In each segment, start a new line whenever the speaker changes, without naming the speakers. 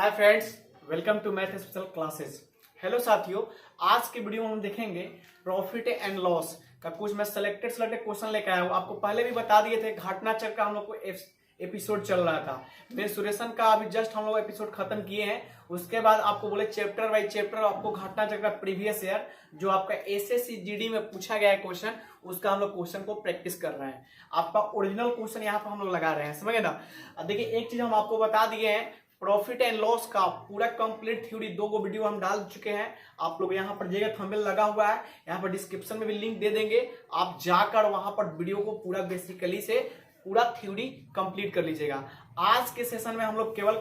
Hi friends, welcome to math special classes. Hello साथियों, आज की वीडियो में हम देखेंगे प्रॉफिट एंड लॉस का कुछ मैं सेलेक्टेड क्वेश्चन लेकर आया हूँ। आपको पहले भी बता दिए थे, घटना चक्र का हम लोग को एपिसोड चल रहा था। मेंसुरेशन का अभी जस्ट हम लोग एपिसोड खत्म किए हैं। उसके बाद आपको बोले चैप्टर बाई चैप्टर आपको घटना चक्र प्रीवियस ईयर जो आपका एसएससी जीडी में पूछा गया है क्वेश्चन, उसका हम लोग क्वेश्चन को प्रैक्टिस कर रहे हैं। आपका ओरिजिनल क्वेश्चन यहाँ पर हम लोग लगा रहे हैं, समझे ना। देखिए, एक चीज हम आपको बता दिए हैं, प्रॉफिट एंड लॉस का पूरा कंप्लीट थ्योरी 2 वीडियो हम डाल चुके हैं। आप लोग यहाँ पर जगह थंबनेल लगा हुआ है, यहाँ पर डिस्क्रिप्शन में भी लिंक दे देंगे। आप जाकर वहां पर वीडियो को पूरा बेसिकली से पूरा थ्योरी कंप्लीट कर लीजिएगा। आज के सेशन में हम लोग केवल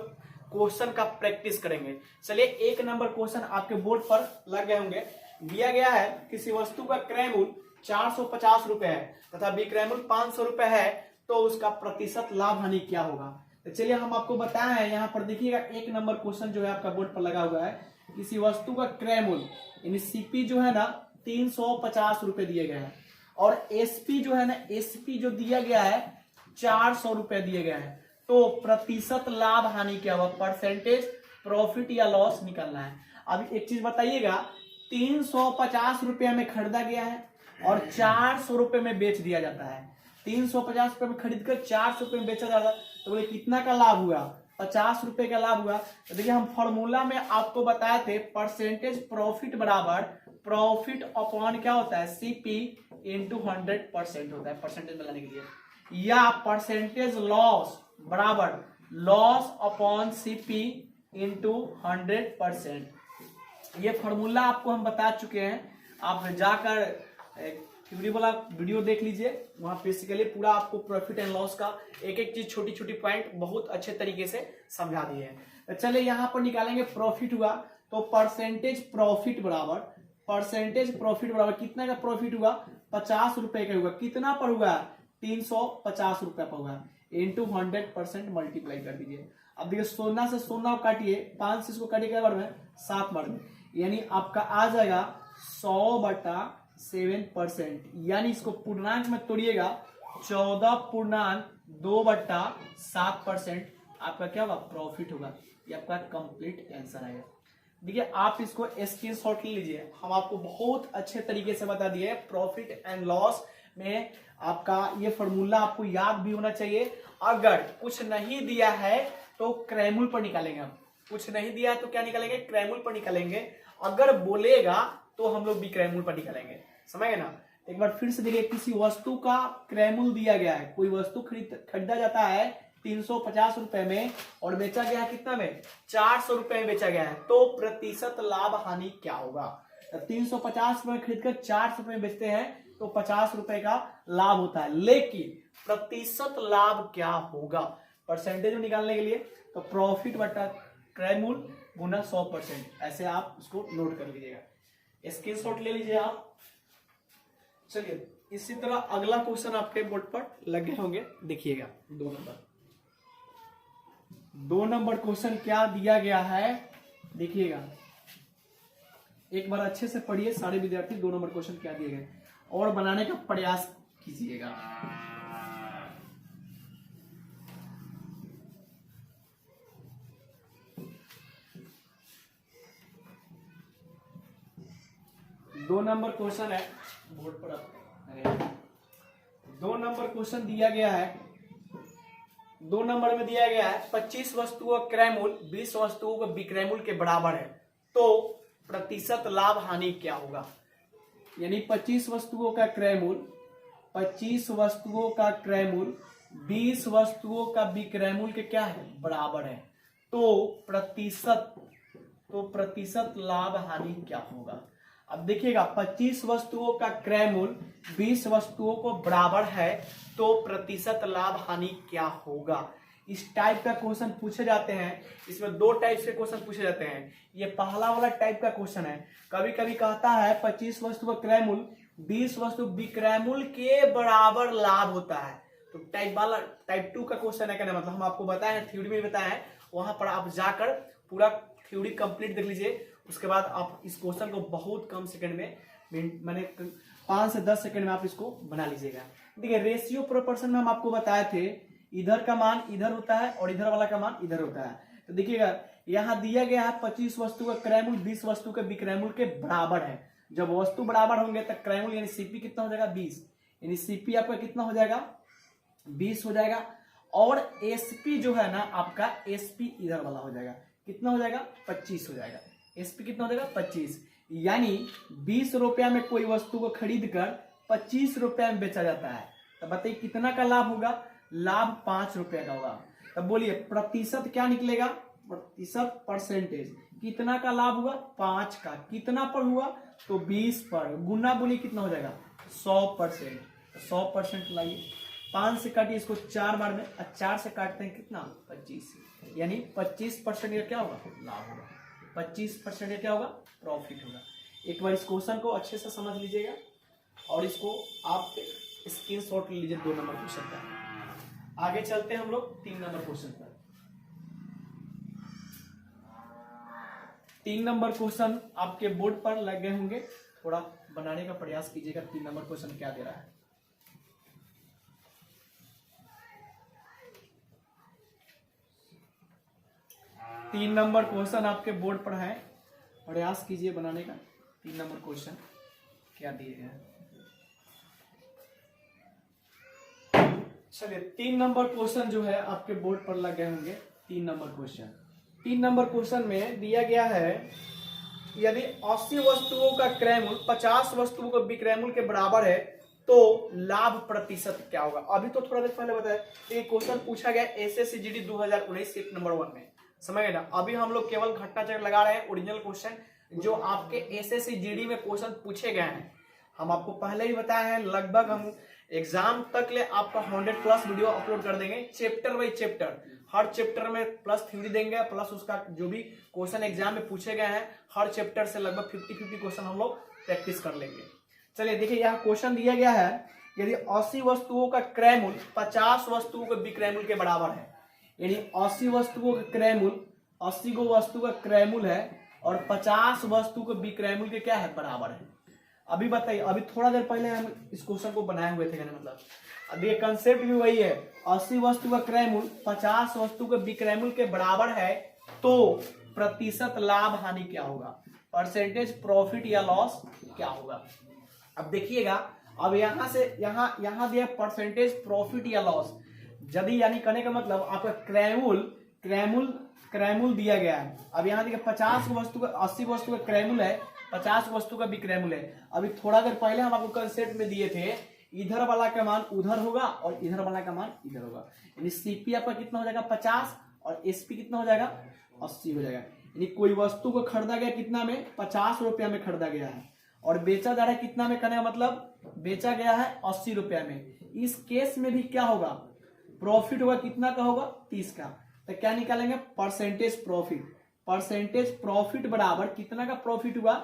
क्वेश्चन का प्रैक्टिस करेंगे। चलिए, 1 नंबर क्वेश्चन आपके बोर्ड पर लग गए होंगे। दिया गया है किसी वस्तु का क्रय मूल्य 450 रुपए है तथा विक्रय मूल्य 500 रुपए है, तो उसका प्रतिशत लाभ हानि क्या होगा। तो चलिए, हम आपको बताए हैं। यहाँ पर देखिएगा, 1 नंबर क्वेश्चन जो है आपका बोर्ड पर लगा हुआ है। किसी वस्तु का क्रय मूल्य यानी सीपी जो है ना 350 रुपए दिए गए हैं, और एसपी जो है ना एसपी जो दिया गया है 400 रुपए दिए गए हैं। तो प्रतिशत लाभ हानि क्या होगा, परसेंटेज प्रॉफिट या लॉस निकालना है। अभी एक चीज बताइएगा, 350 रुपया में खरीदा गया है और 400 रुपए में बेच दिया जाता है। 350 रुपए में खरीद कर 400 रुपए में बेचा जाता है, तो बोले कितना का लाभ हुआ, 50 रुपए का लाभ हुआ। तो देखिए, हम फॉर्मूला में आपको बताए थे, परसेंटेज प्रॉफिट बराबर प्रॉफिट अपॉन क्या होता है, सीपी इंटू 100% होता है परसेंटेज में लाने के लिए, या परसेंटेज लॉस बराबर लॉस अपॉन सीपी इंटू 100%। ये फॉर्मूला आपको हम बता चुके हैं। आप जाकर थ्योरी वाला वीडियो देख लीजिए, वहां बेसिकली पूरा आपको प्रॉफिट एंड लॉस का एक एक चीज छोटी छोटी पॉइंट बहुत अच्छे तरीके से समझा दिए हैं। तो चलिए, यहाँ पर निकालेंगे। प्रॉफिट हुआ तो परसेंटेज प्रॉफिट बराबर कितना का प्रॉफिट हुआ, 50 रुपए का हुआ। कितना पर हुआ, 350 रुपए पर हुआ, इंटू 100% मल्टीप्लाई कर दीजिए। अब देखिए, सोना से सोना काटिए, 5 से इसको काटिए क्या बार में, 7 बार में, यानी आपका आ जाएगा 100/7%। यानी इसको पूर्णांक में तोड़िएगा, 14.2/7% आपका क्या होगा, प्रॉफिट होगा। ये आपका कंप्लीट आंसर आएगा। देखिए, आप इसको स्क्रीनशॉट ले लीजिए। हम आपको बहुत अच्छे तरीके से बता दिए प्रॉफिट एंड लॉस में। आपका ये फॉर्मूला आपको याद भी होना चाहिए। अगर कुछ नहीं दिया है तो क्रय मूल्य पर निकालेंगे हम। कुछ नहीं दिया है तो क्या निकालेंगे, क्रय मूल्य पर निकालेंगे। अगर बोलेगा तो हम लोग विक्रय मूल्य पर निकालेंगे, समझ गए ना। एक बार फिर से देखिए, किसी वस्तु का क्रय मूल्य दिया गया है। कोई वस्तु खरीदा जाता है 350 रुपए में और बेचा गया है कितना में, 400 रुपए में बेचा गया है, तो प्रतिशत लाभ हानि क्या होगा। 350 रुपए में खरीदकर 400 रुपए में बेचते हैं तो 50 रुपए का लाभ होता है, लेकिन प्रतिशत लाभ क्या होगा परसेंटेज में निकालने के लिए, तो प्रॉफिट बटा क्रय मूल्य गुना 100%। ऐसे आप उसको नोट कर लीजिएगा, स्क्रीनशॉट ले लीजिए आप। चलिए, इसी तरह अगला क्वेश्चन आपके बोर्ड पर लगे होंगे, देखिएगा। 2 नंबर क्वेश्चन क्या दिया गया है, देखिएगा। एक बार अच्छे से पढ़िए सारे विद्यार्थी, 2 नंबर क्वेश्चन क्या दिए गए और बनाने का प्रयास कीजिएगा। दो नंबर क्वेश्चन है बोर्ड पर, 2 नंबर क्वेश्चन दिया गया है। 2 नंबर में दिया गया है 25 वस्तुओं का क्रय मूल्य 20 वस्तुओं का विक्रय मूल्य के बराबर है, तो प्रतिशत लाभ हानि क्या होगा। यानी 25 वस्तुओं का क्रय मूल्य 20 वस्तुओं का विक्रय मूल्य के क्या है, बराबर है, तो प्रतिशत लाभ हानि क्या होगा। अब देखिएगा, 25 वस्तुओं का क्रय मूल्य 20 वस्तुओं को बराबर है, तो प्रतिशत लाभ हानि क्या होगा। इस टाइप का क्वेश्चन पूछे जाते हैं। इसमें 2 टाइप से क्वेश्चन पूछे जाते हैं। ये पहला वाला टाइप का क्वेश्चन है। कभी कभी कहता है 25 वस्तु का क्रय मूल्य 20 वस्तु विक्रय मूल्य के बराबर लाभ होता है, तो टाइप 2 का क्वेश्चन है। क्या मतलब हम आपको बताए हैं, थ्योरी में बताया है, वहां पर आप जाकर पूरा थ्योरी कंप्लीट देख लीजिए। उसके बाद आप इस क्वेश्चन को बहुत कम सेकंड में, मैंने 5 से 10 सेकंड में आप इसको बना लीजिएगा। देखिए, रेशियो प्रोपोर्शन में हम आपको बताए थे, इधर का मान इधर होता है और इधर वाला का मान इधर होता है। तो देखिएगा, यहाँ दिया गया है 25 वस्तु का क्रय मूल्य 20 वस्तु के विक्रय मूल्य के बराबर है। जब वस्तु बराबर होंगे तो क्रय मूल्य यानी सीपी कितना हो जाएगा 20, यानी सीपी आपका कितना हो जाएगा 20 हो जाएगा। और एसपी जो है ना आपका एसपी इधर वाला हो जाएगा, कितना हो जाएगा 25 हो जाएगा। एसपी कितना हो जाएगा 25, यानी 20 रुपया में कोई वस्तु को खरीद कर 25 रुपया में बेचा जाता है। तो बताइए कितना का लाभ होगा, लाभ 5 रुपया का होगा। तब बोलिए प्रतिशत क्या निकलेगा, प्रतिशत परसेंटेज, कितना का लाभ हुआ 5 का, कितना पर हुआ तो 20 पर, गुना बोलिए कितना हो जाएगा 100%। 100% लाइए, 5 से काटिए इसको 4 बार में, 4 से काटते हैं कितना 25, यानी 25% का क्या होगा लाभ होगा, 25% का क्या होगा प्रॉफिट होगा। एक बार इस क्वेश्चन को अच्छे से समझ लीजिएगा और इसको आप स्क्रीनशॉट ले लीजिए 2 नंबर क्वेश्चन का। आगे चलते हैं हम लोग 3 नंबर क्वेश्चन पर। 3 नंबर क्वेश्चन आपके बोर्ड पर लग गए होंगे, थोड़ा बनाने का प्रयास कीजिएगा 3 नंबर क्वेश्चन क्या दे रहा है। तीन नंबर क्वेश्चन आपके बोर्ड पर है, प्रयास कीजिए बनाने का। 3 नंबर क्वेश्चन क्या दिए हैं, चलिए 3 नंबर क्वेश्चन जो है आपके बोर्ड पर लग गए होंगे। 3 नंबर क्वेश्चन, 3 नंबर क्वेश्चन में दिया गया है यदि 80 वस्तुओं का क्रय मूल्य 50 वस्तुओं का विक्रय मूल्य के बराबर है तो लाभ प्रतिशत क्या होगा। अभी तो थोड़ा देर पहले बताया ये क्वेश्चन पूछा गया एसएससी जीडी 2019 सीट नंबर 1 में, समझ गए ना। अभी हम लोग केवल घटना चक्र लगा रहे हैं, ओरिजिनल क्वेश्चन जो आपके एसएससी जीडी में क्वेश्चन पूछे गए हैं। हम आपको पहले ही बताए हैं, लगभग हम एग्जाम तक ले आपका 100+ वीडियो अपलोड कर देंगे, chapter by chapter. Her chapter में प्लस थ्योरी देंगे, प्लस उसका जो भी क्वेश्चन एग्जाम में पूछे गए हैं हर चैप्टर से लगभग 50-50 क्वेश्चन हम लोग प्रैक्टिस कर लेंगे। चलिए देखिए यहाँ क्वेश्चन दिया गया है यदि 80 वस्तुओं का क्रय मूल्य 50 वस्तुओं के विक्रय मूल्य के बराबर है, यानी 80 वस्तुओं का क्रय मूल्य 80 को वस्तु का क्रय मूल्य है और 50 वस्तु के विक्रय मूल्य के क्या है बराबर है। अभी बताइए, अभी थोड़ा देर पहले हम इस क्वेश्चन को बनाए हुए थे, मतलब अभी ये कंसेप्ट भी वही है, 80 वस्तु का क्रय मूल्य 50 वस्तु के विक्रय मूल्य के बराबर है तो प्रतिशत लाभ हानि क्या होगा, परसेंटेज प्रॉफिट या लॉस क्या होगा। अब देखिएगा, अब यहां से यहां दिया परसेंटेज प्रॉफिट या लॉस, यदि यानी कहने का मतलब आपका क्रय मूल्य दिया गया है। अब यहाँ देखिए 50 वस्तु का 80 वस्तु का क्रय मूल्य है, 50 वस्तु का विक्रय मूल्य है। अभी थोड़ा देर पहले हम आपको कंसेप्ट में दिए थे इधर वाला का मान उधर होगा और इधर वाला का मान इधर होगा, यानी सीपी आपका कितना हो जाएगा 50 और एसपी कितना हो जाएगा 80 हो जाएगा। यानी कोई वस्तु को खरीदा गया कितना में 50 रुपया में खरीदा गया है और बेचा जा रहा है कितना में, कहने का मतलब बेचा गया है 80 रुपया में। इस केस में भी क्या होगा प्रॉफिट होगा, कितना का होगा 30 का। तो क्या निकालेंगे परसेंटेज प्रॉफिट, परसेंटेज प्रॉफिट बराबर कितना का प्रॉफिट हुआ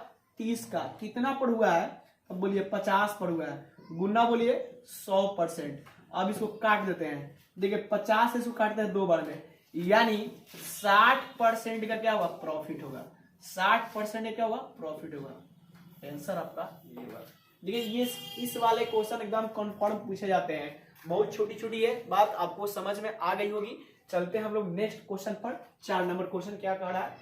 30 का, कितना पर हुआ है अब बोलिए 50 पर हुआ है, गुना बोलिए 100%। अब इसको काट देते हैं, देखिए 50 से इसको काटते हैं 2 बार में, यानी 60% का क्या होगा प्रॉफिट होगा, 60% का क्या होगा प्रॉफिट होगा। आंसर आपका ये होगा। देखिए ये इस वाले क्वेश्चन एकदम कंफर्म पूछे जाते हैं, बहुत छोटी छोटी है बात, आपको समझ में आ गई होगी। चलते हैं हम लोग नेक्स्ट क्वेश्चन पर। 4 नंबर क्वेश्चन क्या कह रहा है,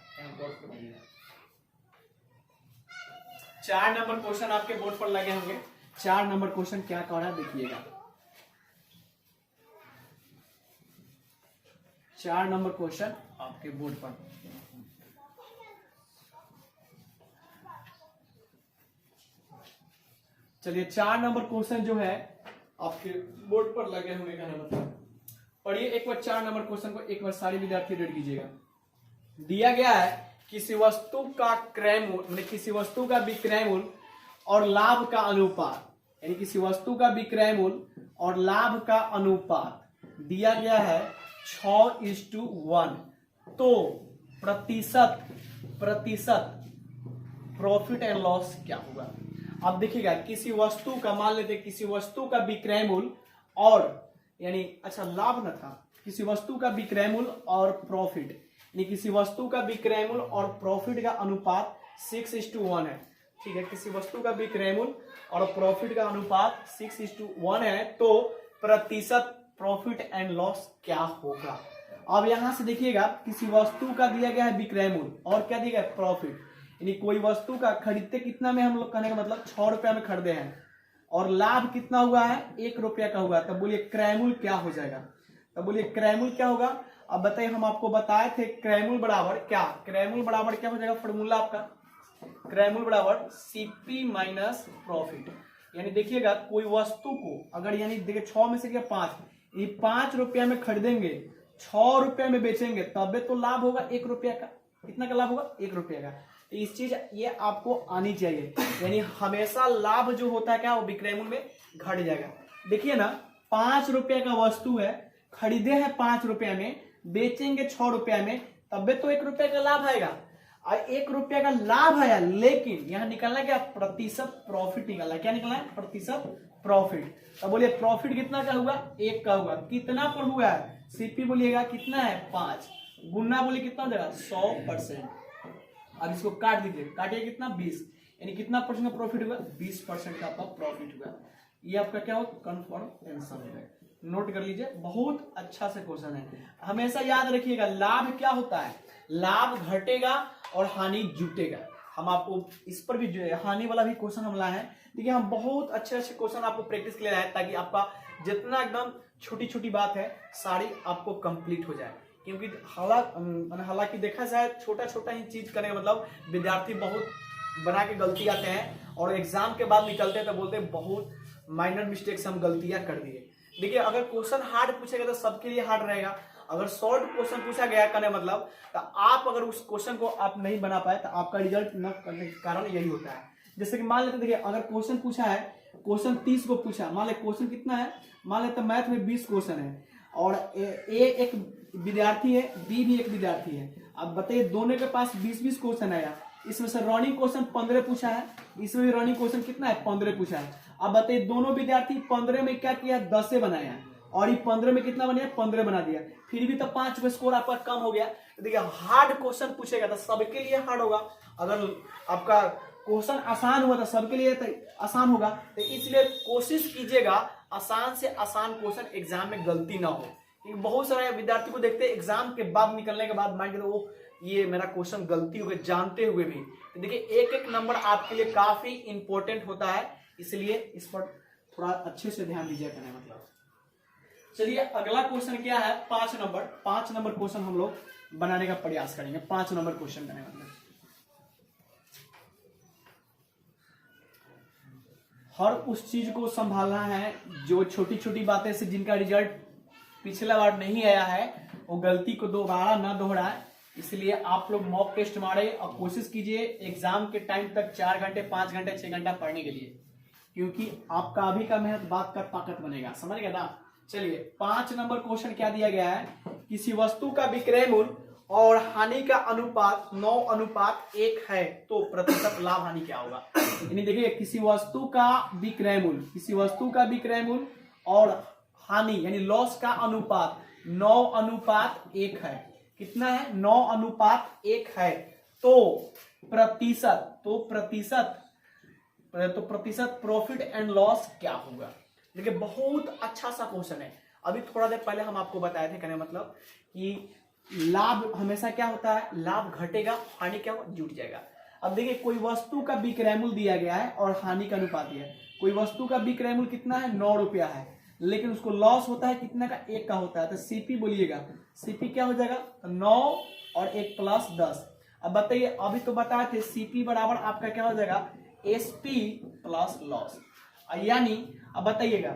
4 नंबर क्वेश्चन आपके बोर्ड पर लगे होंगे। 4 नंबर क्वेश्चन क्या कह रहा है देखिएगा। 4 नंबर क्वेश्चन आपके बोर्ड पर, चलिए 4 नंबर क्वेश्चन जो है आपके बोर्ड पर लगे होंगे, कहना मतलब पढ़िए एक बार 4 नंबर क्वेश्चन को एक बार सारे विद्यार्थी रीड कीजिएगा। दिया गया है किसी वस्तु का क्रय मूल्य, किसी वस्तु का विक्रय मूल्य और लाभ का अनुपात, यानी किसी वस्तु का विक्रय मूल्य और लाभ का अनुपात दिया गया है 6:1, तो प्रतिशत प्रॉफिट एंड लॉस क्या होगा। अब देखिएगा किसी वस्तु का, मान लेते किसी वस्तु का विक्रय मूल्य और यानी अच्छा लाभ न था, किसी वस्तु का विक्रय मूल्य और प्रॉफिट, यानी किसी वस्तु का विक्रय मूल्य और प्रॉफिट का अनुपात 6:1 है, ठीक है। किसी वस्तु का विक्रय मूल्य और प्रॉफिट का अनुपात 6:1 है तो प्रतिशत प्रॉफिट एंड लॉस क्या होगा। अब यहां से देखिएगा किसी वस्तु का दिया गया है विक्रय मूल्य और क्या दिया गया है प्रॉफिट, यानी कोई वस्तु का खरीदते कितना में हम लोग कहने का मतलब 6 रुपया में खरीदे हैं और लाभ कितना हुआ है 1 रुपया का हुआ, तब बोलिए क्रय मूल्य क्या हो जाएगा, तब बोलिए क्रय मूल्य क्या होगा। अब बताइए हम आपको बताए थे क्रय मूल्य बराबर क्या, क्रय मूल्य बराबर क्या हो जाएगा फॉर्मूला आपका, क्रय मूल्य बराबर सीपी माइनस प्रॉफिट। यानी देखिएगा कोई वस्तु को अगर यानी देखिए 6 में से क्या 5, ये 5 रुपया में खरीदेंगे 6 रुपया में बेचेंगे तब तो लाभ होगा 1 रुपया का, कितना का लाभ होगा 1 रुपया का। तो इस चीज ये आपको आनी चाहिए, यानी हमेशा लाभ जो होता है क्या वो विक्रय मूल्य में घट जाएगा। देखिए ना 5 रुपया का वस्तु है, खरीदे हैं 5 रुपया में, बेचेंगे 6 रुपया में तब तो 1 रुपया का लाभ आएगा। 1 रुपया का लाभ आया, लेकिन यहां निकलना क्या प्रतिशत प्रॉफिट निकलना, क्या निकलना है प्रतिशत प्रॉफिट। तो बोलिए प्रॉफिट कितना का हुआ 1 का हुआ, कितना पर हुआ है सीपी बोलिएगा कितना है 5, गुना बोलिए कितना हो जाएगा 100%। अब इसको काट दीजिए, काटिए कितना 20, यानी कितना परसेंट का प्रॉफिट हुआ 20% का आपका प्रॉफिट हुआ। ये आपका क्या होगा कन्फर्म आंसर है, नोट कर लीजिए, बहुत अच्छा से क्वेश्चन है। हमेशा याद रखिएगा लाभ क्या होता है, लाभ घटेगा और हानि जुटेगा। हम आपको इस पर भी जो है हानि वाला भी क्वेश्चन हम लाए हैं, देखिए हम बहुत अच्छे अच्छे क्वेश्चन आपको प्रैक्टिस के लिए लाए ताकि आपका जितना एकदम छोटी छोटी बात है सारी आपको कंप्लीट हो जाए। क्योंकि हालांकि देखा जाए छोटा छोटा ही चीज करने मतलब विद्यार्थी बहुत बना के गलती आते हैं और एग्जाम के बाद निकलते हैं तो बोलते हैं बहुत माइनर मिस्टेक्स हम गलतियां कर दिए। देखिए अगर क्वेश्चन हार्ड पूछेगा तो सबके लिए हार्ड रहेगा, अगर शॉर्ट क्वेश्चन पूछा गया करने मतलब तो आप अगर उस क्वेश्चन को आप नहीं बना पाए तो आपका रिजल्ट न करने के कारण यही होता है। जैसे कि मान लेते देखिए अगर क्वेश्चन पूछा है, क्वेश्चन 30 को पूछा, मान ले क्वेश्चन कितना है, मान लेते मैथ में 20 क्वेश्चन है और ए एक विद्यार्थी है, बी भी एक विद्यार्थी है। अब बताइए दोनों के पास 20-20 क्वेश्चन आया, इसमें से रनिंग क्वेश्चन 15 पूछा है, इसमें भी रनिंग क्वेश्चन कितना है 15 पूछा है। अब बताइए दोनों विद्यार्थी 15 में क्या किया 10 से बनाया और ये 15 में कितना बनाया 15 बना दिया, फिर भी तो 5 का स्कोर आपका कम हो गया। तो देखिए हार्ड क्वेश्चन पूछेगा तो सबके लिए हार्ड होगा, अगर आपका क्वेश्चन आसान हुआ तो सबके लिए तो आसान होगा। तो इसलिए कोशिश कीजिएगा आसान से आसान क्वेश्चन एग्जाम में गलती ना हो, क्योंकि बहुत सारे विद्यार्थी को देखते हैं एग्जाम के बाद निकलने के बाद माइंड वो ये मेरा क्वेश्चन गलती हो गई जानते हुए भी। तो देखिए एक एक नंबर आपके लिए काफी इंपॉर्टेंट होता है, इसलिए इस पर थोड़ा अच्छे से ध्यान दीजिए करने मतलब। चलिए अगला क्वेश्चन क्या है 5 नंबर क्वेश्चन हम लोग बनाने का प्रयास करेंगे। 5 नंबर क्वेश्चन करने मतलब हर उस चीज को संभालना है जो छोटी छोटी बातें से जिनका रिजल्ट पिछला बार नहीं आया है, वो गलती को दोबारा ना दोहराए। इसलिए आप लोग मॉक टेस्ट मारे और कोशिश कीजिए एग्जाम के टाइम तक 4 घंटे 5 घंटे 6 घंटा पढ़ने के लिए, क्योंकि आपका अभी का मेहनत बात का ताकत बनेगा, समझ गए ना। चलिए 5 नंबर क्वेश्चन क्या दिया गया है, किसी वस्तु का विक्रय मूल्य और हानि का अनुपात 9:1 है तो प्रतिशत लाभ हानि क्या होगा। यानी देखिए किसी वस्तु का विक्रय मूल्य और हानि यानी लॉस का अनुपात 9:1 है, कितना है 9:1 है तो प्रतिशत प्रॉफिट एंड लॉस क्या होगा। देखिए बहुत अच्छा सा क्वेश्चन है। अभी थोड़ा देर पहले हम आपको बताए थे कहने मतलब कि लाभ हमेशा क्या होता है, लाभ घटेगा हानि क्या जुट जाएगा। अब देखिए कोई वस्तु का विक्रय मूल्य दिया गया है और हानि का अनुपात दिया है। कोई वस्तु का विक्रय मूल्य कितना है 9 रुपया है, लेकिन उसको लॉस होता है कितना का 1 का होता है, तो सीपी बोलिएगा, सीपी क्या हो जाएगा 9 और 1 + 10। अब बताइए अभी तो बताए थे सीपी बराबर आपका क्या हो जाएगा एसपी प्लस लॉस। यानी अब बताइएगा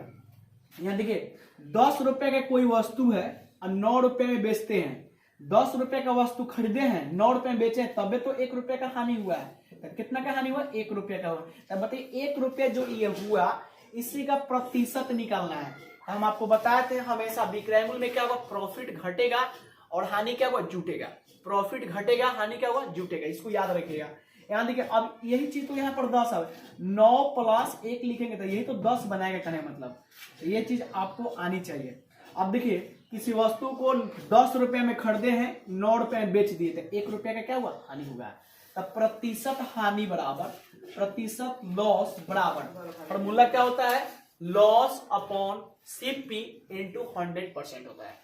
यहाँ देखिए 10 रुपए का कोई वस्तु है और 9 रुपए में बेचते हैं, 10 रुपए का वस्तु खरीदे हैं 9 रुपए में बेचे हैं तबे तो 1 रुपए का हानि हुआ है। तो कितना का हानि हुआ 1 रुपए का हुआ। तब बताइए 1 रुपया जो ये हुआ इसी का प्रतिशत निकालना है। हम आपको बताए थे हमेशा विक्रय मूल्य में क्या होगा प्रॉफिट घटेगा और हानि क्या होगा जुटेगा, प्रॉफिट घटेगा हानि क्या होगा जुटेगा, इसको याद रखिएगा। यहाँ देखिए अब यही चीज तो यहाँ पर 10 है, 9 + 1 लिखेंगे तो यही तो 10 बनाएगा कहने मतलब, ये चीज आपको आनी चाहिए। अब देखिए किसी वस्तु को 10 रुपए में खरीदे हैं 9 रुपए में बेच दिए तो 1 रुपया का क्या हुआ हानि हुआ। तब प्रतिशत हानि बराबर प्रतिशत लॉस बराबर फॉर्मूला क्या होता है लॉस अपॉन सीपी × 100% होता है।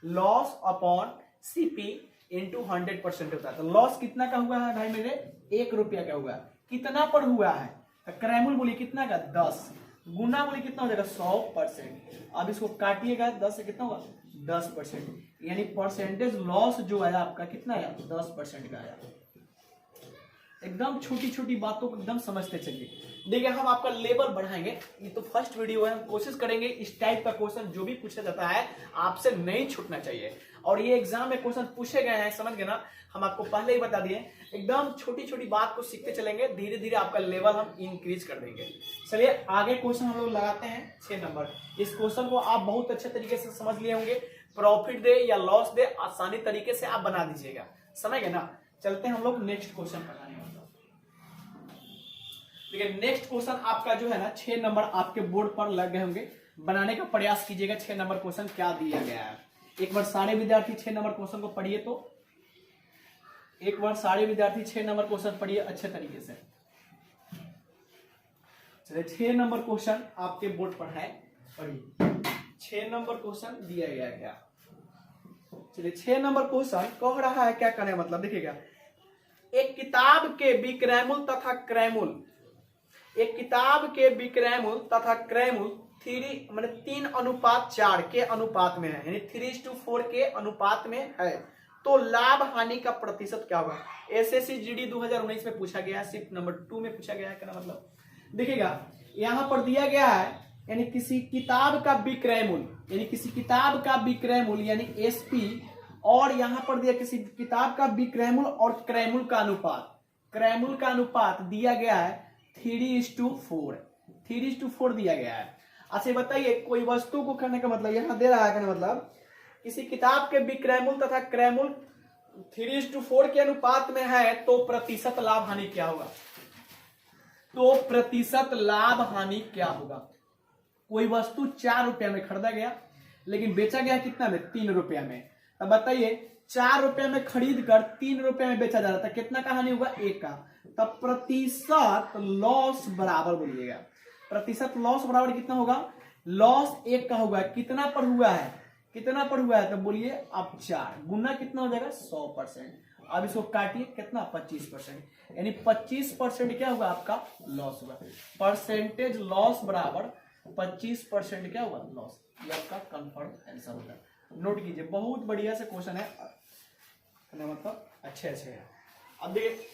लॉस अपॉन सीपी इंटू 100% होता है। तो लॉस कितना का हुआ है भाई मेरे, 1 रुपया का हुआ है। कितना पर हुआ है, तो क्रैमुल बोलिए कितना का, 10, गुना बोलिए कितना हो जाएगा 100%। अब इसको काटिएगा 10 से कितना होगा 10%, यानी परसेंटेज लॉस जो आया आपका कितना आया 10% का आया। एकदम छोटी छोटी बातों को एकदम समझते चलिए। देखिए हम आपका लेवल बढ़ाएंगे, ये तो फर्स्ट वीडियो है, हम कोशिश करेंगे इस टाइप का क्वेश्चन जो भी पूछा जाता है आपसे नहीं छूटना चाहिए। और ये एग्जाम में क्वेश्चन पूछे गए हैं, समझ गए ना, हम आपको पहले ही बता दिए। एकदम छोटी छोटी बात को सीखते चलेंगे, धीरे धीरे आपका लेवल हम इंक्रीज कर देंगे। चलिए आगे क्वेश्चन हम लोग लगाते हैं 6 नंबर। इस क्वेश्चन को आप बहुत अच्छे तरीके से समझ लिए होंगे, प्रॉफिट दे या लॉस दे आसानी तरीके से आप बना दीजिएगा, समझ गए ना। चलते हैं हम लोग नेक्स्ट क्वेश्चन पर। देखिए नेक्स्ट क्वेश्चन आपका जो है ना 6 नंबर आपके बोर्ड पर लग गए होंगे, बनाने का प्रयास कीजिएगा। 6 नंबर क्वेश्चन क्या दिया गया है, एक बार सारे विद्यार्थी 6 नंबर क्वेश्चन को पढ़िए। तो एक बार सारे विद्यार्थी 6 नंबर क्वेश्चन पढ़िए अच्छे तरीके से। चलिए 6 नंबर क्वेश्चन आपके बोर्ड पर है, पढ़िए। 6 नंबर क्वेश्चन दिया गया क्या, चलिए 6 नंबर क्वेश्चन कह रहा है क्या करने मतलब देखिएगा। एक किताब के विक्रयमूल्य तथा क्रयमूल्य, एक किताब के विक्रयमूल्य तथा क्रयमूल्य 3:4 के अनुपात में है, यानी 3:4 के अनुपात में है, तो लाभ हानि का प्रतिशत क्या होगा। एसएससी जीडी 2019 में पूछा गया है, सिर्फ नंबर 2 में पूछा गया है, क्या मतलब देखिएगा यहां पर दिया गया है, यानी किसी किताब का विक्रयमूल्य, यानी किसी किताब का विक्रयमूल्य यानी एसपी, और यहां पर दिया किसी किताब का विक्रयमूल्य और क्रयमूल्य का अनुपात, क्रयमूल्य का अनुपात दिया गया है 3:4, 3:4 दिया गया है। अच्छा बताइए कोई वस्तु को करने का मतलब यहां दे रहा है, कहने मतलब किसी किताब के विक्रयमूल्य तथा क्रयमूल्य 3:4 के अनुपात में है, तो प्रतिशत लाभ हानि क्या होगा, तो प्रतिशत लाभ हानि क्या होगा। कोई वस्तु 4 रुपया में खरीदा गया, लेकिन बेचा गया कितना में, 3 रुपया में। अब बताइए 4 रुपया में खरीद कर 3 रुपया में बेचा जा रहा था, कितना का हानि होगा, 1 का। तब प्रतिशत लॉस बराबर बोलिएगा, प्रतिशत लॉस बराबर कितना होगा, लॉस 1 का होगा, कितना पर हुआ है, कितना पर हुआ है, तो बोलिए अब 4 गुना कितना हो जाएगा 100%। अब इसको काटिए कितना 25%, यानी 25% क्या होगा आपका लॉस होगा। परसेंटेज लॉस बराबर 25% क्या होगा लॉस, ये आपका कंफर्म आंसर होगा। नोट कीजिए, बहुत बढ़िया से क्वेश्चन है, मतलब अच्छे है। अब देखिए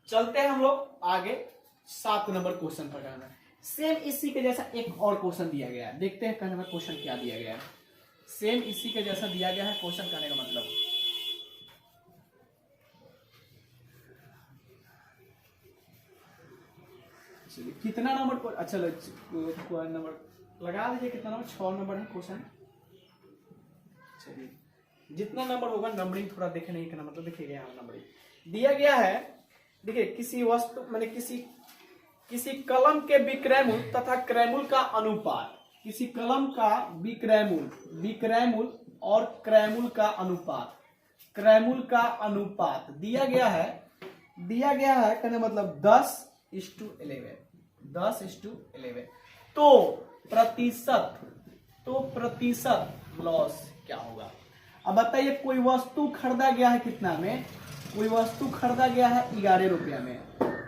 चलते हैं हम लोग आगे 7 नंबर क्वेश्चन पर करना है। सेम इसी के जैसा एक और क्वेश्चन दिया गया है, देखते हैं कहने में क्वेश्चन क्या दिया गया है। सेम इसी के जैसा दिया गया है क्वेश्चन, करने का मतलब चलिए कितना नंबर को, अच्छा नंबर लगा दीजिए, कितना नंबर 6 नंबर है क्वेश्चन। चलिए जितना नंबर होगा नंबरिंग थोड़ा देखे नहीं करना, मतलब देखिएगा यहाँ नंबरिंग दिया गया है। देखिए किसी वस्तु माने किसी कलम के विक्रयमूल्य तथा क्रयमूल्य का अनुपात, किसी कलम का विक्रयमूल्य और क्रयमूल्य का अनुपात, क्रयमूल्य का अनुपात दिया गया है कहने मतलब 10:11, 10:11। तो प्रतिशत लॉस क्या होगा। अब बताइए कोई वस्तु खरीदा गया है कितना में, कोई वस्तु खरीदा गया है 11 रुपया में,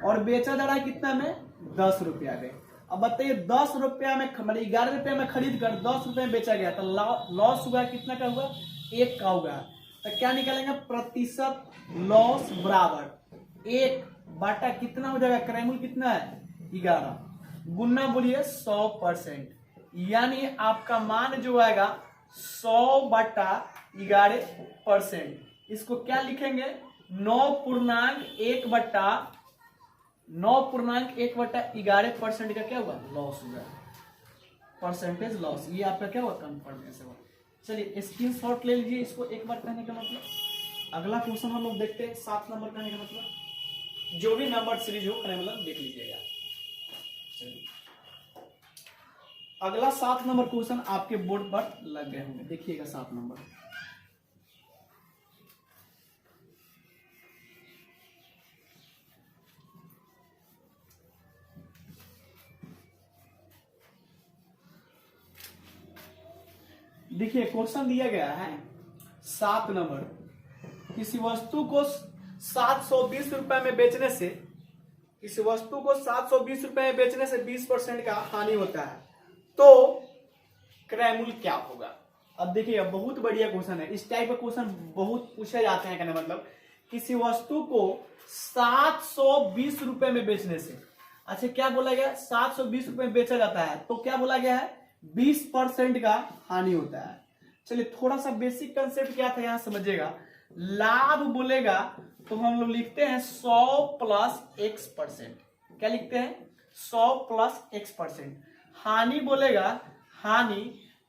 और बेचा जा रहा है कितना में 10 रुपया में। अब बताइए 10 रुपया में, मतलब 11 रुपया में खरीद कर 10 रुपया में बेचा गया, तो लॉस हुआ कितना का हुआ, 1 का होगा। तो क्या निकालेंगे, प्रतिशत लॉस बराबर 1 बाटा कितना हो जाएगा, क्रयमूल्य कितना है 11, गुना बोलिए 100%, यानी आपका मान जो आएगा 100/11%। इसको क्या लिखेंगे, 9.1/11% का क्या हुआ लॉस हुआ, परसेंटेज लॉस, ये आपका क्या हुआ कंफर्मेशन हुआ। चलिए स्क्रीनशॉट ले लीजिए इसको एक बार, कहने का मतलब अगला क्वेश्चन हम लोग देखते हैं 7 नंबर, कहने का मतलब जो भी नंबर सीरीज हो कहने मतलब देख लीजिएगा। चलिए अगला 7 नंबर क्वेश्चन आपके बोर्ड पर लग गए होंगे, देखिएगा 7 नंबर। देखिए क्वेश्चन दिया गया है 7 नंबर, किसी वस्तु को 720 रुपए में बेचने से, किसी वस्तु को 720 रुपए में बेचने से 20% का हानि होता है, तो क्रय मूल्य क्या होगा। अब देखिए बहुत बढ़िया क्वेश्चन है, इस टाइप का क्वेश्चन बहुत पूछे जाते हैं। कहने मतलब किसी वस्तु को 720 रुपए में बेचने से, अच्छा क्या बोला गया, 720 रुपए में बेचा जाता है, तो क्या बोला गया है 20% का हानि होता है। चलिए थोड़ा सा बेसिक कंसेप्ट क्या था यहां समझिएगा। लाभ बोलेगा तो हम लोग लिखते हैं 100 प्लस x%, क्या लिखते हैं 100 प्लस x%। हानि बोलेगा, हानि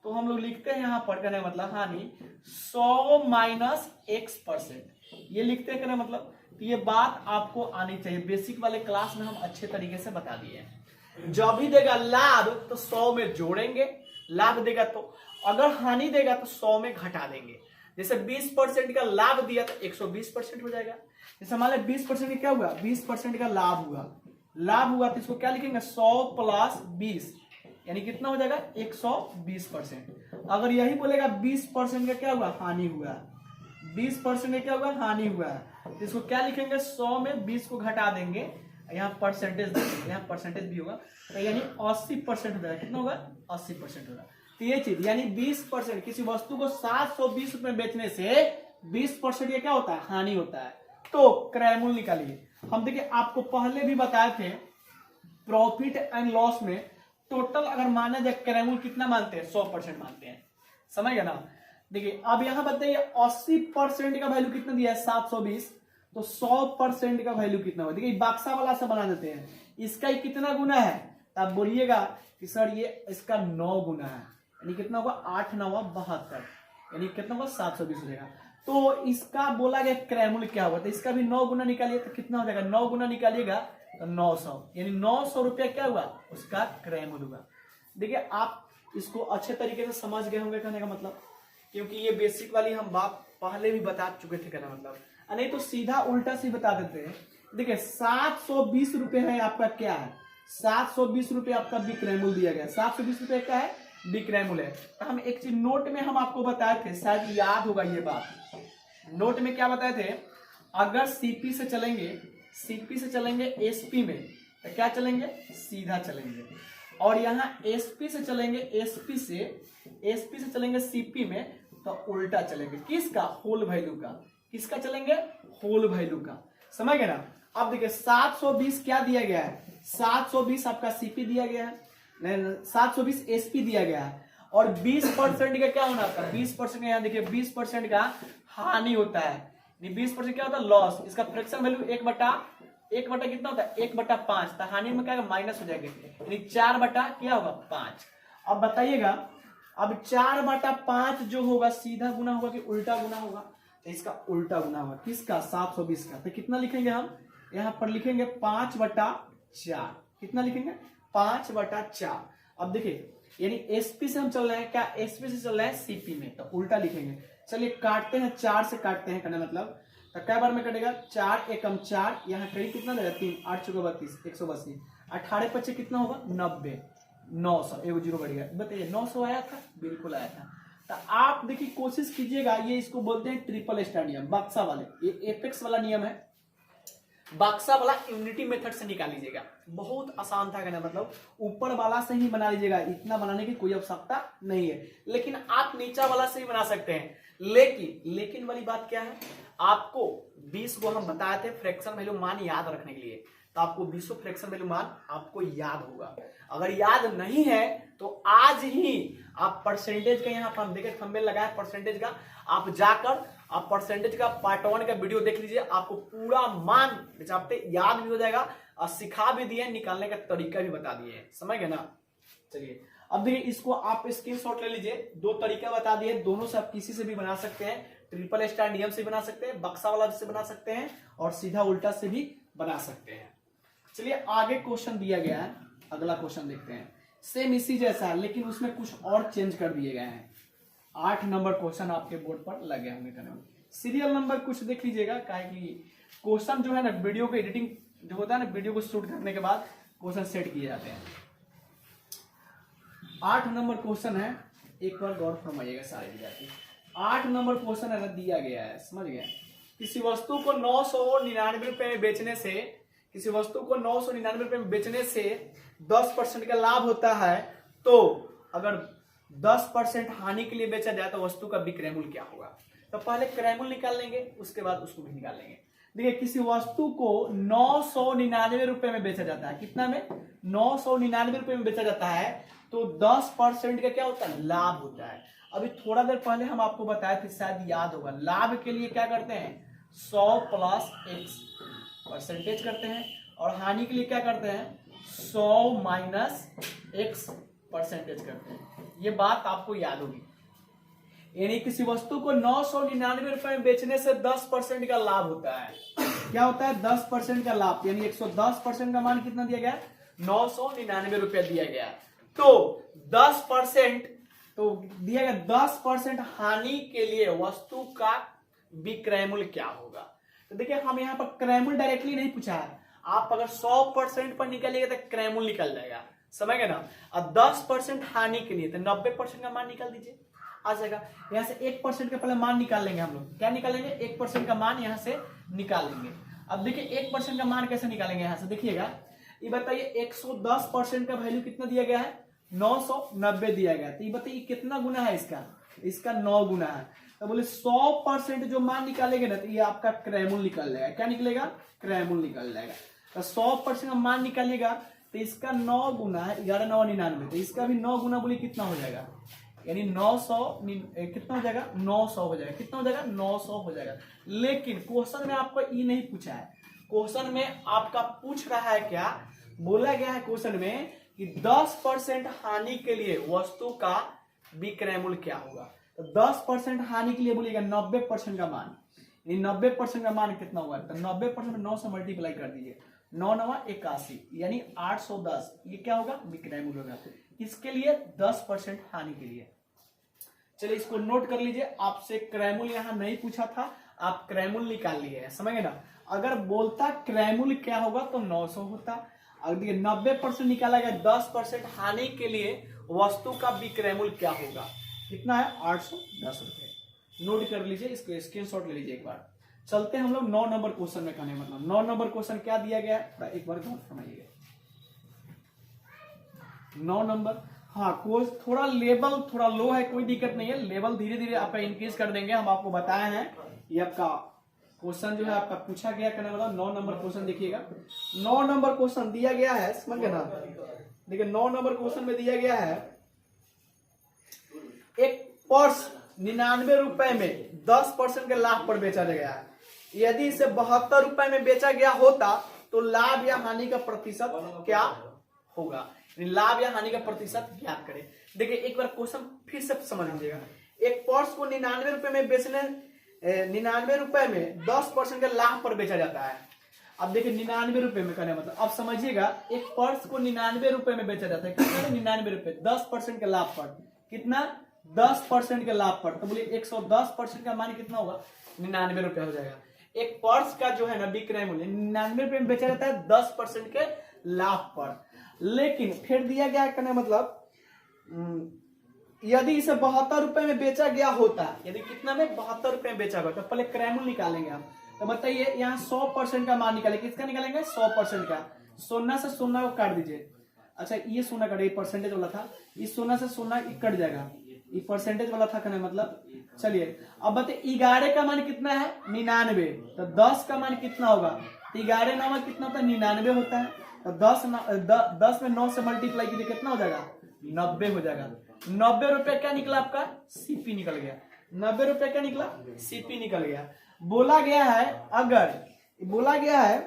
तो हम लोग लिखते हैं यहां पर, कहने मतलब हानि 100 माइनस x%, ये लिखते हैं। कहने मतलब ये बात आपको आनी चाहिए, बेसिक वाले क्लास में हम अच्छे तरीके से बता दिए हैं। जब भी देगा लाभ तो 100 में जोड़ेंगे, लाभ देगा तो, अगर हानि देगा तो 100 में घटा देंगे। जैसे 20% का लाभ दिया तो 120% हो जाएगा। जैसे हमारे 20% क्या हुआ, 20% का लाभ हुआ, लाभ हुआ तो इसको क्या लिखेंगे 100 प्लस 20, यानी कितना हो जाएगा 120%। अगर यही बोलेगा 20% का क्या हुआ, हानि हुआ, 20% का क्या हुआ, हानि हुआ, तो इसको क्या लिखेंगे 100 में 20 को घटा देंगे, यहाँ परसेंटेज देंगे, यहाँ परसेंटेज भी होगा, तो यानी 80% हो जाएगा। कितना होगा 80% होगा। तो ये चीज यानी 20%, किसी वस्तु को 720 रुपए बेचने से 20% का क्या होता है, हानि होता है। तो क्रय मूल्य निकालिए। हम देखिए आपको पहले भी बताए थे प्रॉफिट एंड लॉस में टोटल अगर माना जाए क्रय मूल्य कितना मानते हैं, 100% मानते हैं, समझ गए ना। देखिए अब यहां बताइए 80% का वैल्यू कितना दिया है 720, तो 100% का वैल्यू कितना होगा। देखिए बक्सा वाला से बना देते हैं, इसका ही कितना गुना है, तब बोलिएगा कि सर ये इसका 9 गुना है, यानी कितना होगा 8 9 72, यानी कितना होगा 720 हो जाएगा। तो इसका बोला गया क्रय मूल्य क्या होगा, तो इसका भी 9 गुना निकालिए तो कितना हो जाएगा, 9 गुना निकालिएगा तो 900, यानी 900 रुपया क्या हुआ उसका क्रय मूल्य हुआ। देखिए आप इसको अच्छे तरीके से समझ गए होंगे कहने का मतलब, क्योंकि ये बेसिक वाली हम बात पहले भी बता चुके थे कहना मतलब, नहीं तो सीधा उल्टा से बता देते हैं। देखिए 720 रुपए है आपका, क्या है 720 रुपए आपका विक्रय मूल्य दिया गया, 720 रुपए का है विक्रय मूल्य। तो हम एक चीज नोट में हम आपको बताए थे, शायद याद होगा ये बात, नोट में क्या बताए थे, अगर सीपी से चलेंगे, सीपी से चलेंगे एसपी में, तो क्या चलेंगे सीधा चलेंगे, और यहाँ एसपी से चलेंगे, एसपी से चलेंगे सीपी में तो उल्टा चलेंगे, किसका होल वैल्यू का, किसका चलेंगे होल वैल्यू का, समझ गए ना। अब देखिए 720 क्या दिया गया है, 720 आपका सीपी दिया गया है, 720 एसपी दिया गया है, और 20% का क्या होना था, 20% यहाँ देखिए 20% का हानि होता है, 20% क्या होता है लॉस, इसका फ्रैक्शन वैल्यू 1/1 कितना होता है 1/5, तो हानि में क्या माइनस हो जाएगा, यानी 4 क्या होगा 5। अब बताइएगा अब 4/5 जो होगा सीधा गुना होगा कि उल्टा गुना होगा, तो इसका उल्टा गुना होगा, किसका 720 का, तो कितना लिखेंगे हम यहाँ पर लिखेंगे 5/4, कितना लिखेंगे 5/4। अब देखिए यानी एसपी से हम चल रहे हैं, क्या एसपी से चल रहे हैं सीपी में, तो उल्टा लिखेंगे। चलिए काटते हैं, 4 से काटते हैं करना मतलब, तो कै बार में कटेगा 4 एकम 4, यहाँ करीब कितना देगा 3 8 चौका 32 180, 18 पच्चे कितना होगा 90, 900, एगो जीरो बढ़ गया। बताइए 900 आया था, बिल्कुल आया था। तो आप देखिए कोशिश कीजिएगा, ये इसको बोलते हैं ट्रिपल स्टार नियम, बक्सा वाले, ये एपेक्स वाला नियम है, बक्सा वाला यूनिटी मेथड से निकाल लीजिएगा, बहुत आसान था कहना मतलब, ऊपर वाला से ही बना लीजिएगा, इतना बनाने की कोई आवश्यकता नहीं है, लेकिन आप नीचा वाला से ही बना सकते हैं। लेकिन वाली बात क्या है, आपको 20 को हम बताए थे फ्रैक्शन वैल्यू मान याद रखने के लिए, तो आपको 20 फ्रैक्शन वैल्यू मान आपको याद होगा। अगर याद नहीं है तो आज ही आप परसेंटेज का, यहाँ पर हम देखे थंबनेल लगाए परसेंटेज का, आप जाकर आप परसेंटेज का पार्ट 1 का वीडियो देख लीजिए, आपको पूरा मान बेचापते याद भी हो जाएगा, और सिखा भी दिए, निकालने का तरीका भी बता दिए, समझ गए ना। चलिए अब देखिए इसको आप स्क्रीनशॉट ले लीजिए, 2 तरीका बता दिए, दोनों से आप किसी से भी बना सकते हैं, ट्रिपल स्टार नियम से बना सकते हैं, बक्सा वाला से बना सकते हैं, और सीधा उल्टा से भी बना सकते हैं। चलिए आगे क्वेश्चन दिया गया है, अगला क्वेश्चन देखते हैं, सेम इसी जैसा है लेकिन उसमें कुछ और चेंज कर दिए गए हैं। 8 नंबर क्वेश्चन आपके बोर्ड पर लगे होंगे करने, सीरियल नंबर कुछ देख लीजिएगा, काहे कि क्वेश्चन जो है ना, वीडियो को एडिटिंग जो होता है ना, वीडियो को शूट करने के बाद क्वेश्चन सेट किए जाते हैं। 8 नंबर क्वेश्चन है, एक बार गौर फरमाइएगा सारे विद्यार्थी। 8 नंबर क्वेश्चन है ना, दिया गया है, समझ गए। किसी वस्तु को 999 रुपए में बेचने से, किसी वस्तु को 999 रुपए में बेचने से 10% का लाभ होता है, तो अगर 10% हानि के लिए बेचा जाए तो वस्तु का विक्रय मूल्य क्या होगा। तो पहले क्रय मूल्य निकाल लेंगे, उसके बाद उसको भी निकाल लेंगे। देखिए किसी वस्तु को 999 रुपए में बेचा जाता है, कितना में, 999 रुपए में बेचा जाता है, तो 10% का क्या होता है, लाभ होता है। अभी थोड़ा देर पहले हम आपको बताए थे, शायद याद होगा, लाभ के लिए क्या करते हैं, 100 प्लस x परसेंटेज करते हैं, और हानि के लिए क्या करते हैं, 100 माइनस x परसेंटेज करते हैं। ये बात आपको याद होगी। यानी किसी वस्तु को 999 रुपए में बेचने से 10% का लाभ होता है। क्या होता है, 10% का लाभ, यानी 110% का मान कितना दिया गया, 999 रुपया दिया गया। तो 10%, तो दिया गया 10% हानि के लिए वस्तु का विक्रय मूल्य क्या होगा। तो देखिए हम यहाँ पर क्रय मूल्य डायरेक्टली नहीं पूछा है, आप अगर 100% पर निकालिएगा तो क्रय मूल्य निकल जाएगा, समझ गए ना। और 10% हानि के लिए तो 90% का मान निकाल दीजिए, आ जाएगा। यहाँ से 1% का पहले मान निकाल लेंगे हम लोग, क्या निकालेंगे, 1% का मान यहाँ से निकाल लेंगे। अब देखिए 1% का मान कैसे निकालेंगे, यहाँ से देखिएगा, ये बताइए 110% का वैल्यू कितना दिया गया है, 990 दिया गया। तो ये बताइए कितना गुना है इसका, इसका 9 गुना है। तो बोले 100% जो मान निकालेंगे ना, तो ये आपका क्रय मूल्य निकल जाएगा। क्या निकलेगा, क्रय मूल्य निकल जाएगा। तो 100% का मान निकालिएगा तो इसका 9 गुना है 11,999, तो इसका भी 9 गुना बोलिए कितना हो जाएगा, यानी 900 कितना हो जाएगा, 900 हो जाएगा। कितना हो जाएगा, 900 हो जाएगा। लेकिन क्वेश्चन में आपको ये नहीं पूछा है, क्वेश्चन में आपका पूछ रहा है क्या, बोला गया है क्वेश्चन में कि 10% हानि के लिए वस्तु का विक्रय मूल्य क्या होगा। तो 10% हानि के लिए बोलिएगा 90% का मान, 90% का मान कितना होगा, तो 90% 9 से मल्टीप्लाई कर दीजिए, 9 9 81, यानी 810, ये क्या होगा, विक्रय मूल्य होगा। किसके लिए, 10% हानि के लिए। चलिए इसको नोट कर लीजिए, आपसे क्रय मूल्य यहाँ नहीं पूछा था, आप क्रय मूल्य निकाल लिए हैं, समझ गए ना। अगर बोलता क्रय मूल्य क्या होगा तो 900 होता। अगर देखिए 90% निकाला गया, 10% हानि के लिए वस्तु का विक्रय मूल्य क्या होगा, कितना है, 810 रुपए। नोट कर लीजिए, इसको स्क्रीनशॉट ले लीजिए एक बार। चलते हैं हम लोग 9 नंबर क्वेश्चन में करने, मतलब 9 नंबर क्वेश्चन क्या दिया गया है, एक बार नोट फरमाइएगा। 9 नंबर, हाँ कोर्स थोड़ा लेवल थोड़ा लो है, कोई दिक्कत नहीं है, लेवल धीरे धीरे आपका इंक्रीज कर देंगे। हम आपको बताए हैं, ये आपका क्वेश्चन जो है आपका पूछा गया करने वाला 9 नंबर क्वेश्चन देखिएगा। 9 नंबर क्वेश्चन दिया गया है, समझ गए ना। देखिए 9 नंबर क्वेश्चन में दिया गया है, एक पर्स 99 रुपए में 10% के लाभ पर बेचा गया है। यदि इसे 72 रुपए में बेचा गया होता तो लाभ या हानि का प्रतिशत क्या होगा, लाभ या हानि का प्रतिशत ज्ञात करें। देखिए एक बार क्वेश्चन फिर से समझ लीजिएगा। एक पर्स को 99 रुपए में बेचने, 99 रुपए में 10% के लाभ पर बेचा जाता है। अब देखिए 99 रुपए में करने मतलब, अब समझिएगा एक पर्स को 99 रुपए में बेचा जाता है, कितना, 99 रुपए, 10% के लाभ पर, कितना, 10% के लाभ पर। तो बोलिए 110% का मान कितना होगा, 99 रुपए हो जाएगा। एक पर्स का जो है ना विक्रय मूल्य 99 रुपए में बेचा जाता है 10% के लाभ पर। लेकिन फिर दिया गया करने मतलब, यदि इसे 72 रुपए में बेचा गया होता, यदि कितना में, 72 रुपए में बेचा गया, तो पहले क्रय मूल्य निकालेंगे हम। तो बताइए यहाँ 100% का मान निकालेंगे, किसका निकालेंगे, 100% का। 0 से 0 को काट दीजिए, अच्छा ये 0 कटे, परसेंटेज वाला था, इस 0 से 0 कट जाएगा, ये परसेंटेज वाला था कहने मतलब। चलिए अब बताइए 11 का मान कितना है, 99, तो 10 का मान कितना होगा, तो 11 9 में कितना होता है, 99 होता है। तो 10 में 9 से मल्टीप्लाई कीजिए, कितना हो जाएगा, 90 हो जाएगा। 90 रुपए क्या निकला आपका, सीपी निकल गया। 90 रुपए क्या निकला, सीपी निकल गया। बोला गया है अगर, बोला गया है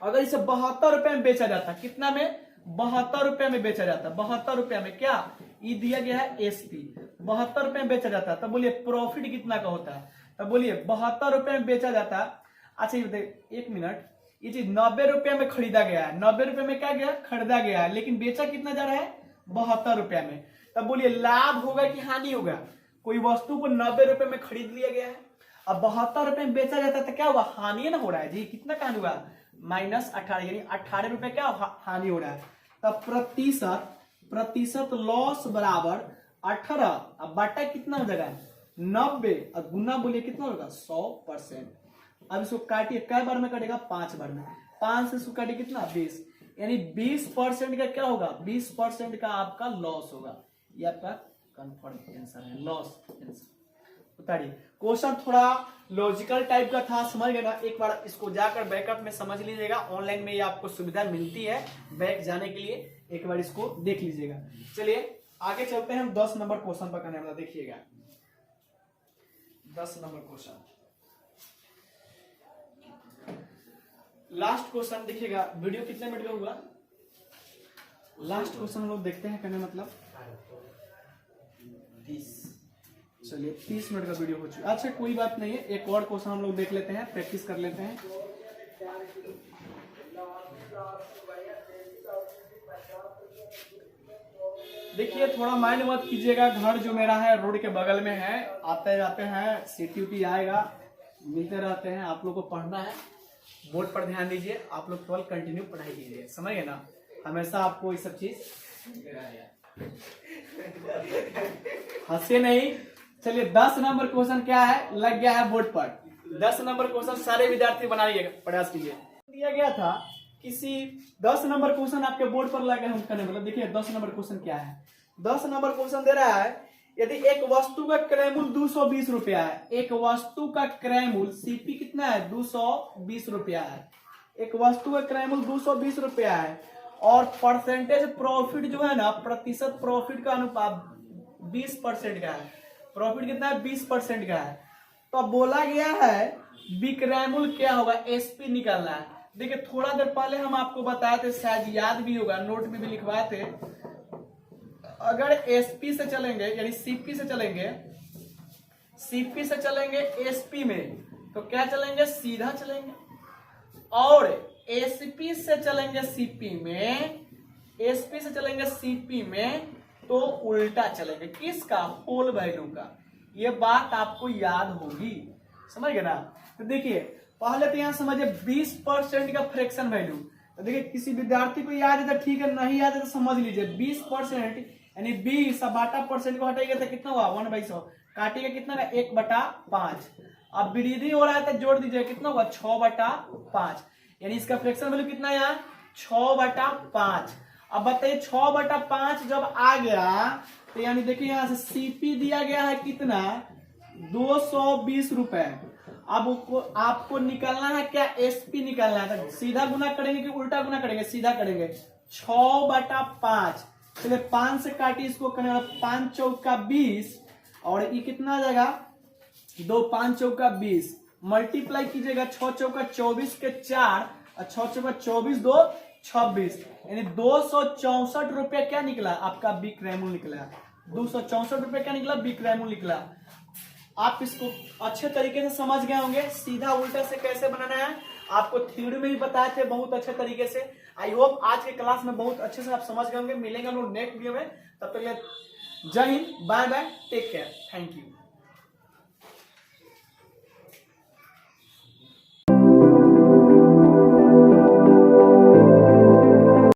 अगर इसे 72 रुपए में बेचा जाता, कितना में, 72 रुपए में बेचा जाता, 72 रुपए में क्या, ये दिया गया है एसपी, 72 रुपए में बेचा जाता, तब बोलिए प्रॉफिट कितना का होता है, तब बोलिए 72 रुपए में बेचा जाता। अच्छा ये बताइए, एक मिनट, ये चीज 90 रुपए में खरीदा गया है, 90 रुपए में क्या गया, खरीदा गया है, लेकिन बेचा कितना जा रहा है, 72 रुपए में। तब बोलिए लाभ होगा कि हानि होगा, कोई वस्तु को 90 रुपए में खरीद लिया गया है, अब 72 रुपए में बेचा जाता है, तो क्या हुआ, हानि ना हो रहा है जी, कितना का हुआ, -18, यानी 18 रुपए क्या हानि हो रहा है। तब प्रतिशत लॉस बराबर 18, अब बाटा कितना हो जाएगा 90, और गुना बोलिए कितना होगा 100%। अब इसको काटिए, कै बार में कटेगा 5 बार में, 5 से इसको काटिए कितना 20, यानी 20% का क्या होगा 20% का आपका लॉस होगा। ये आपका कंफर्म आंसर है, लॉस आंसर। उतारिए। क्वेश्चन थोड़ा लॉजिकल टाइप का था, समझ गए ना। एक बार इसको जाकर बैकअप में समझ लीजिएगा, ऑनलाइन में ये आपको सुविधा मिलती है बैक जाने के लिए, एक बार इसको देख लीजिएगा। चलिए आगे चलते हैं हम 10 नंबर क्वेश्चन पर करने वाला, देखिएगा 10 नंबर क्वेश्चन, लास्ट क्वेश्चन देखिएगा। वीडियो कितने मिनट का हुआ, लास्ट क्वेश्चन हम लोग देखते हैं करने मतलब 30, चलिए 30 मिनट का वीडियो हो चुका। अच्छा कोई बात नहीं है, एक और क्वेश्चन हम लोग देख लेते हैं, प्रैक्टिस कर लेते हैं। देखिए थोड़ा माइंड मत कीजिएगा, घर जो मेरा है रोड के बगल में है, आते जाते हैं, सिटी उटी आएगा, मिलते रहते हैं। आप लोग को पढ़ना है, बोर्ड पर ध्यान दीजिए, आप लोग केवल कंटिन्यू पढ़ाई कीजिए, समझ गए ना, हमेशा आपको ये सब चीज हंसे नहीं। चलिए 10 नंबर क्वेश्चन क्या है, लग गया है बोर्ड पर। 10 नंबर क्वेश्चन सारे विद्यार्थी बनाइएगा, प्रयास कीजिए। दिया गया था किसी 10 नंबर क्वेश्चन आपके बोर्ड पर लगे हम करने, मतलब देखिए 10 नंबर क्वेश्चन क्या है। 10 नंबर क्वेश्चन दे रहा है, यदि एक वस्तु का क्रय मूल्य 220 रुपया है, एक वस्तु का क्रय मूल्य सीपी कितना है 220 रुपया है, एक वस्तु का क्रय मूल्य 220 रुपया है, और परसेंटेज प्रॉफिट जो है ना, प्रतिशत प्रॉफिट का अनुपात 20% का है, प्रॉफिट कितना है 20% का है। तो बोला गया है विक्रय मूल्य क्या होगा, एसपी निकालना है। देखिए थोड़ा देर पहले हम आपको बताए थे, शायद याद भी होगा, नोट में भी लिखवाए थे। अगर एसपी से चलेंगे यानी सीपी से चलेंगे, सीपी से चलेंगे एसपी में, तो क्या चलेंगे सीधा चलेंगे, और एसपी से चलेंगे सीपी में, एसपी से चलेंगे सीपी में तो उल्टा चलेंगे, किसका होल वैल्यू का। ये बात आपको याद होगी, समझ गए ना। तो देखिए पहले तो यहां समझिए 20% का फ्रैक्शन वैल्यू, तो देखिए किसी विद्यार्थी को याद है तो ठीक है, नहीं याद है तो समझ लीजिए 20% यानी 20 अब बाटा परसेंट को हटाइएगा तो कितना हुआ 1/100, काटिएगा कितना का 1/5। अब वृद्धि हो रहा है तो जोड़ दीजिए कितना हुआ 6/5, यानी इसका फ्रैक्शन वैल्यू कितना है यहाँ 6/5। अब बताइए 6/5 जब आ गया तो यानी देखिए यहां से सीपी दिया गया है कितना 220 रुपए। अब आपको निकालना है क्या एसपी निकालना है, तो सीधा गुना करेंगे कि उल्टा गुना करेंगे, सीधा करेंगे 6/5। चलिए 5 से काटिए इसको, करने 5 चौका 20, और ये कितना आ जाएगा 2 5 चौका 20, मल्टीप्लाई कीजिएगा 6 चौका 24 के 4, और 6 चौका 24 2 26, यानी 264 रुपया क्या निकला आपका विक्रय मूल्य निकला, 264 रुपया क्या निकला विक्रय मूल्य निकला। आप इसको अच्छे तरीके से समझ गए होंगे, सीधा उल्टा से कैसे बनाना है आपको थ्योरी में भी बताए थे बहुत अच्छे तरीके से। आई होप आज के क्लास में बहुत अच्छे से आप समझ गए होंगे। मिलेंगे हम लोग नेक्स्ट वीडियो में, तब तक जय Hind, bye bye, take care, thank you.